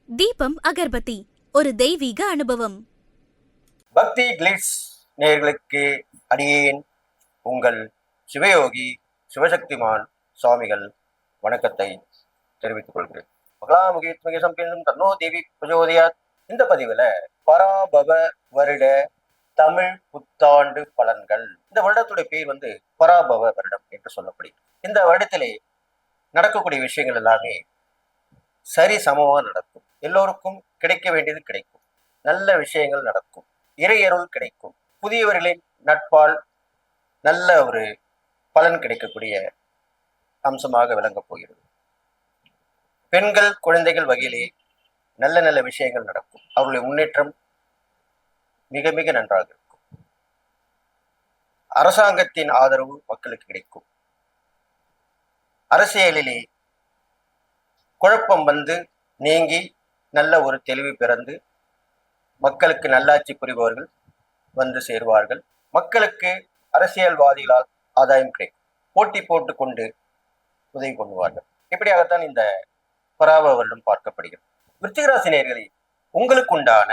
தீபம் அகர்பத்தி ஒரு தெய்வீக அனுபவம். பக்தி கிளிட்ஸ் நேயர்களுக்கு அடியேன் உங்கள் சிவயோகி சிவசக்திமான் சுவாமிகள் வணக்கத்தை தெரிவித்துக் கொள்கிறேன். மகளாமுகி சம்பேந்தும் தன்னோ தேவி பிரஜோதயாத். இந்த பதிவுல பராபவ வருட தமிழ் புத்தாண்டு பலன்கள். இந்த வருடத்துடைய பேர் பராபவ வருடம் என்று சொல்லப்படுகிறது. இந்த வருடத்திலே நடக்கக்கூடிய விஷயங்கள் எல்லாமே சரி சமமா நடக்கும். எல்லோருக்கும் கிடைக்க வேண்டியது கிடைக்கும். நல்ல விஷயங்கள் நடக்கும். இறையருள் கிடைக்கும். புதியவர்களின் நட்பால் நல்ல ஒரு பலன் கிடைக்கக்கூடிய அம்சமாக விளங்கப் போகிறது. பெண்கள் குழந்தைகள் வகையிலே நல்ல நல்ல விஷயங்கள் நடக்கும். அவர்களுடைய முன்னேற்றம் மிக மிக நன்றாக இருக்கும். அரசாங்கத்தின் ஆதரவு மக்களுக்கு கிடைக்கும். அரசியலிலே குழப்பம் நீங்கி நல்ல ஒரு தெளிவு பிறந்து மக்களுக்கு நல்லாட்சி புரிபவர்கள் சேருவார்கள். மக்களுக்கு அரசியல்வாதிகளால் ஆதாயம் கிடைக்கும். போட்டி போட்டு கொண்டு உதவி பண்ணுவார்கள். இப்படியாகத்தான் இந்த பராப வருடம் பார்க்கப்படுகிறது. விருச்சிகராசி நேயர்களே, உங்களுக்கு உண்டான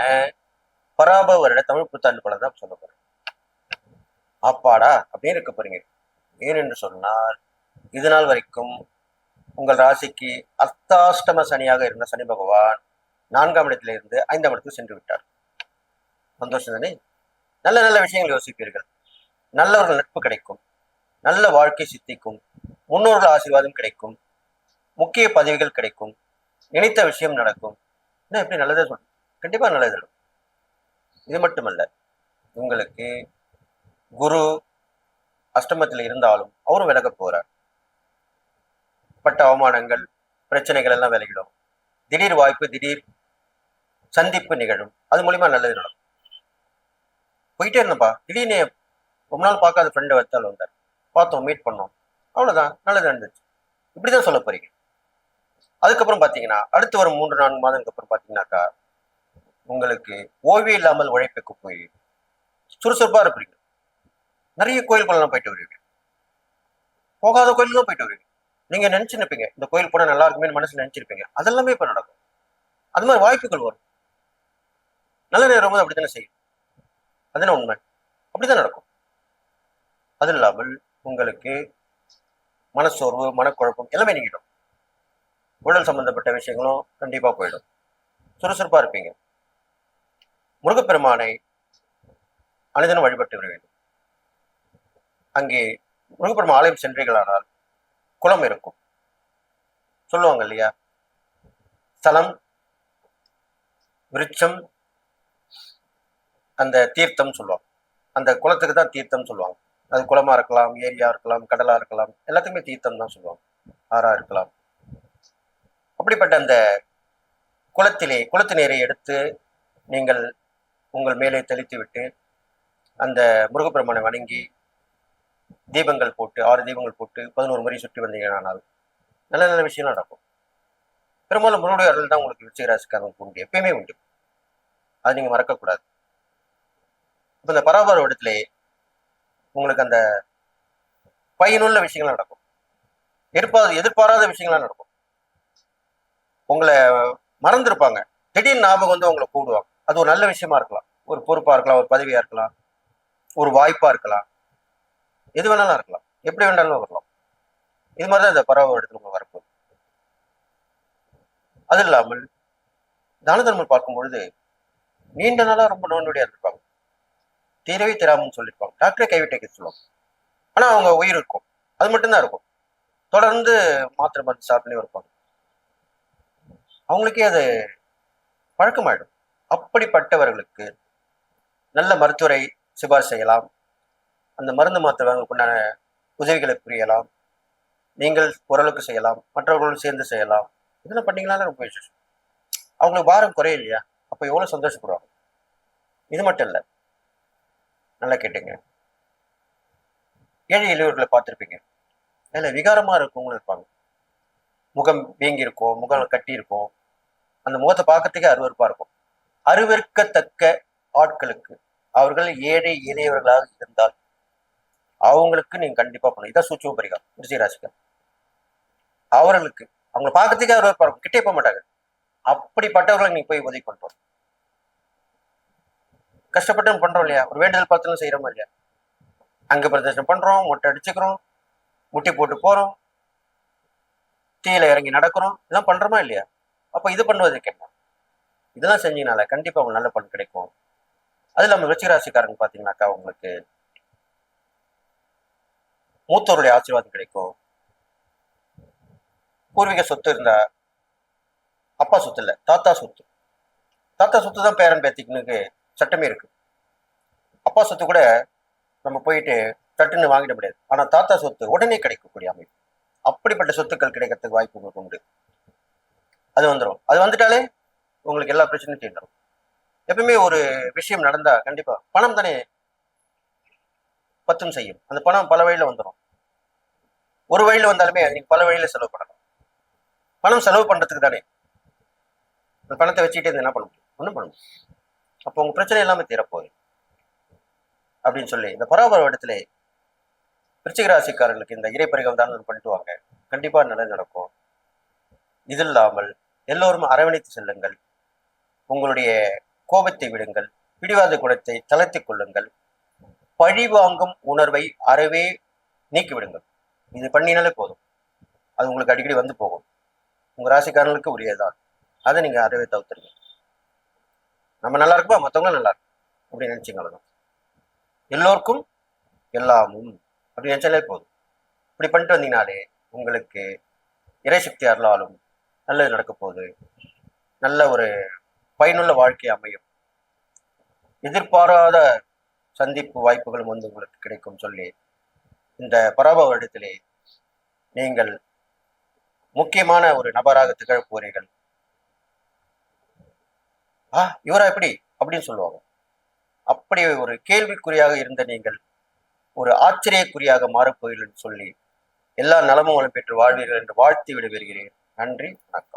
பராப வருட தமிழ் புத்தாண்டு பலன் தான் சொல்ல போறேன். அப்பாடா அப்படின்னு இருக்க போறீங்க. ஏனென்று சொன்னால், இது நாள் வரைக்கும் உங்கள் ராசிக்கு அர்த்தாஷ்டம சனியாக இருந்த சனி பகவான் 4ஆம் இடத்திலிருந்து 5ஆம் இடத்துக்கு சென்று விட்டார். சந்தோஷம் தானே? நல்ல நல்ல விஷயங்கள் யோசிப்பீர்கள். நல்லவர்கள் நட்பு கிடைக்கும். நல்ல வாழ்க்கை சித்திக்கும். முன்னோர்கள் ஆசீர்வாதம் கிடைக்கும். முக்கிய பதவிகள் கிடைக்கும். நினைத்த விஷயம் நடக்கும். என்ன எப்படி நல்லதே சொல்லும்? கண்டிப்பா நல்லது. இது மட்டுமல்ல, உங்களுக்கு குரு அஷ்டமத்தில் இருந்தாலும் அவரும் விலக போறார். பட்ட அவமானங்கள் பிரச்சனைகள் எல்லாம் விலகிடும். திடீர் வாய்ப்பு, திடீர் சந்திப்பு நிகழும். அது மூலியமா நல்லது நடக்கும். போயிட்டே இருந்தப்பா, திடீர்னு ரொம்ப நாள் பார்க்காத ஃப்ரெண்டை வச்சாலும் வந்தார். பார்த்தோம், மீட் பண்ணோம், அவ்வளவுதான், நல்லது நடந்துச்சு. இப்படிதான் சொல்ல போறீங்க. அதுக்கப்புறம் பாத்தீங்கன்னா, அடுத்து வரும் 3-4 மாதங்களுக்கு அப்புறம் பாத்தீங்கன்னாக்கா, உங்களுக்கு ஓய்வே இல்லாமல் உழைப்புக்கு போய் சுறுசுறுப்பா இருப்பீங்க. நிறைய கோயில்கள்லாம் போயிட்டு வருவீங்க. போகாத கோயிலுக்கும் போயிட்டு வருவீங்க. நீங்க நினைச்சு நிற்பீங்க, இந்த கோயில் போனா நல்லா இருக்குமே மனசுல நினைச்சிருப்பீங்க. அதெல்லாமே இப்ப நடக்கும். அது மாதிரி வாய்ப்புகள் வரும். நல்ல நேரம் போது அப்படித்தானே செய்யும். அதுனா உண்மை. அப்படித்தான் நடக்கும். அது இல்லாமல் உங்களுக்கு மனசோர்வு, மனக்குழப்பம் எல்லாமே நீங்கிடும். உடல் சம்பந்தப்பட்ட விஷயங்களும் கண்டிப்பா போயிடும். சுறுசுறுப்பா இருப்பீங்க. முருகப்பெருமானை அனுதினம் வழிபட்டு வர வேண்டும். அங்கே முருகப்பெருமான் ஆலயம் சென்றீர்களானால் குளம் இருக்கும். சொல்லுவாங்க இல்லையா, ஸ்தலம், விருட்சம், அந்த தீர்த்தம் சொல்லுவாங்க. அந்த குளத்துக்கு தான் தீர்த்தம் சொல்லுவாங்க. அது குளமா இருக்கலாம், ஏரியா இருக்கலாம், கடலா இருக்கலாம், எல்லாத்துக்குமே தீர்த்தம் தான் சொல்லுவாங்க. ஆறா இருக்கலாம். அப்படிப்பட்ட அந்த குளத்து நீரை எடுத்து நீங்கள் உங்கள் மேலே தெளித்து விட்டு அந்த முருகப்பெருமானை வணங்கி தீபங்கள் போட்டு 6 தீபங்கள் போட்டு 11 முறை சுற்றி வந்தீங்கன்னால் நல்ல நல்ல விஷயம் நடக்கும். பெரும்பாலும் முருடைய அருள் தான் உங்களுக்கு விருச்சிகராசிக்காரங்களுக்கு உண்டு, எப்பயுமே உண்டு. அது நீங்க மறக்கக்கூடாது. இப்ப இந்த பராபர இடத்திலே உங்களுக்கு அந்த பயனுள்ள விஷயங்கள் நடக்கும். எதிர்பாராத விஷயங்கள்லாம் நடக்கும். உங்களை மறந்துருப்பாங்க, திடீர்னு ஞாபகம் உங்களை கூடுவாங்க. அது ஒரு நல்ல விஷயமா இருக்கலாம். ஒரு பொறுப்பா இருக்கலாம், ஒரு பதவியா இருக்கலாம், ஒரு வாய்ப்பா இருக்கலாம், எது வேணாலும் இருக்கலாம், எப்படி வேணாலும் வரலாம். இது மாதிரிதான் இந்த பராபர இடத்துல உங்களுக்கு வரப்போகுது. அது இல்லாமல் தான தர்மம் பார்க்கும் பொழுது நீண்ட நாளா ரொம்ப நோன்படியா இருப்பாங்க. தீரவே தீராமன்னு சொல்லியிருப்பாங்க. டாக்டரே கைவிட்ட சொல்லுவாங்க. ஆனா அவங்க உயிர் இருக்கும். அது மட்டும்தான் இருக்கும். தொடர்ந்து மாத்திரை மருந்து சாப்பிட்டே இருப்பாங்க. அவங்களுக்கே அது பழக்கமாயிடும். அப்படிப்பட்டவர்களுக்கு நல்ல மருத்துவரை சிபாரிசு செய்யலாம். அந்த மருந்து மாத்திரை வாங்கக்குண்டான உதவிகளை புரியலாம். நீங்கள் ஓரளவுக்கு செய்யலாம், மற்றவர்களும் சேர்ந்து செய்யலாம். இதெல்லாம் பண்ணீங்களால ரொம்ப விசேஷம். அவங்களுக்கு பாரம் குறையில்லையா? அப்ப எவ்வளவு சந்தோஷப்படுவாங்க. இது மட்டும் இல்லை, நல்லா கேட்டுங்க. ஏழை எளியவர்களை பார்த்துருப்பீங்க. அதில் விகாரமா இருக்கவங்களும் இருப்பாங்க. முகம் வீங்கி இருக்கும், முகம் கட்டி இருக்கும். அந்த முகத்தை பார்க்கறதுக்கே அருவருப்பா இருக்கும். அருவருக்கத்தக்க ஆட்களுக்கு, அவர்கள் ஏழை எளியவர்களாக இருந்தால் அவங்களுக்கு நீங்க கண்டிப்பா பண்ணணும். இதான் சூட்சம பரிகாரம் விருச்சிக ராசிக்கு. அவர்களுக்கு அவங்க பார்க்கறதுக்கே அருவருப்பா இருக்கும், கிட்டே போக மாட்டாங்க. அப்படிப்பட்டவர்களை நீ போய் உதவி பண்றோம். கஷ்டப்பட்டு நம்ம பண்றோம் இல்லையா? ஒரு வேண்டுதல் பிரார்த்தனை செய்யறோமா இல்லையா? அங்க பிரதர்ஷனம் பண்றோம், மொட்டை அடிச்சுக்கிறோம், முட்டி போட்டு போறோம், தீயில இறங்கி நடக்கிறோம், இதெல்லாம் பண்றோமா இல்லையா? அப்ப இது பண்ணுவதற்கு என்ன? இதெல்லாம் செஞ்சீங்கனால கண்டிப்பா உங்களுக்கு நல்ல பலன் கிடைக்கும். அது இல்லாம விருச்சிக ராசிக்காரங்க பாத்தீங்கன்னாக்கா உங்களுக்கு மூத்தோருடைய ஆசீர்வாதம் கிடைக்கும். பூர்வீக சொத்து இருந்தா, அப்பா சொத்து இல்ல, தாத்தா சொத்து. தாத்தா சொத்து தான் பேரன் பேத்திக்கு சட்டமே இருக்கு. அப்பா சொத்து கூட நம்ம போயிட்டு சட்டுன்னு வாங்கிட முடியாது. ஆனா தாத்தா சொத்து உடனே கிடைக்கக்கூடிய அமைப்பு. அப்படிப்பட்ட சொத்துக்கள் கிடைக்கிறதுக்கு வாய்ப்பு உங்களுக்கு உண்டு. அது வந்துடும். அது வந்துட்டாலே உங்களுக்கு எல்லா பிரச்சனையும் தீர்ந்துடும். எப்பவுமே ஒரு விஷயம் நடந்தா கண்டிப்பா பணம் தானே பத்தும் செய்யும். அந்த பணம் பல வழியில வந்துடும். ஒரு வழியில வந்தாலுமே நீங்க பல வழியில செலவு பண்ணணும். பணம் செலவு பண்றதுக்கு தானே. அந்த பணத்தை வச்சுக்கிட்டு என்ன பண்ண முடியும்? ஒன்றும் பண்ண முடியும். அப்போ உங்க பிரச்சனை எல்லாமே தீரப்போகுது அப்படின்னு சொல்லி இந்த பராபர இடத்துல விருச்சிக ராசிக்காரர்களுக்கு இந்த இறைப்பறிகம் தான் பண்ணிட்டு வாங்க. கண்டிப்பா நல்லது நடக்கும். இது இல்லாமல் எல்லோரும் அரவணைத்து செல்லுங்கள். உங்களுடைய கோபத்தை விடுங்கள். பிடிவாத குணத்தை தளர்த்திக் கொள்ளுங்கள். பழி வாங்கும் உணர்வை அறவே நீக்கி விடுங்கள். இது பண்ணினாலே போதும். அது உங்களுக்கு அடிக்கடி வந்து போகும். உங்க ராசிக்காரர்களுக்கு உரியதான். அதை நீங்க அறவே தவிர்த்துருங்க. நம்ம நல்லா இருக்குமா, மற்றவங்களும் நல்லா இருக்கும் அப்படின்னு நினைச்சிங்களா? எல்லோருக்கும் எல்லாமும் அப்படி நினைச்சாலே போதும். இப்படி பண்ணிட்டு வந்தீங்கனாலே உங்களுக்கு இறைசக்தி அருளாலும் நல்லது நடக்க போகுது. நல்ல ஒரு பயனுள்ள வாழ்க்கை அமையும். எதிர்பாராத சந்திப்பு வாய்ப்புகளும் வந்து உங்களுக்கு கிடைக்கும் சொல்லி இந்த பராப வருடத்திலே நீங்கள் முக்கியமான ஒரு நபராக திகழ போறீர்கள். இவரா எப்படி அப்படின்னு சொல்லுவாங்க. அப்படி ஒரு கேள்விக்குறியாக இருந்த நீங்கள் ஒரு ஆச்சரியக்குறியாக மாறப்போகிறீர்கள் சொல்லி எல்லா நலமும் வளம் பெற்று வாழ்வீர்கள் என்று வாழ்த்தி விடுவீர்கள். நன்றி, வணக்கம்.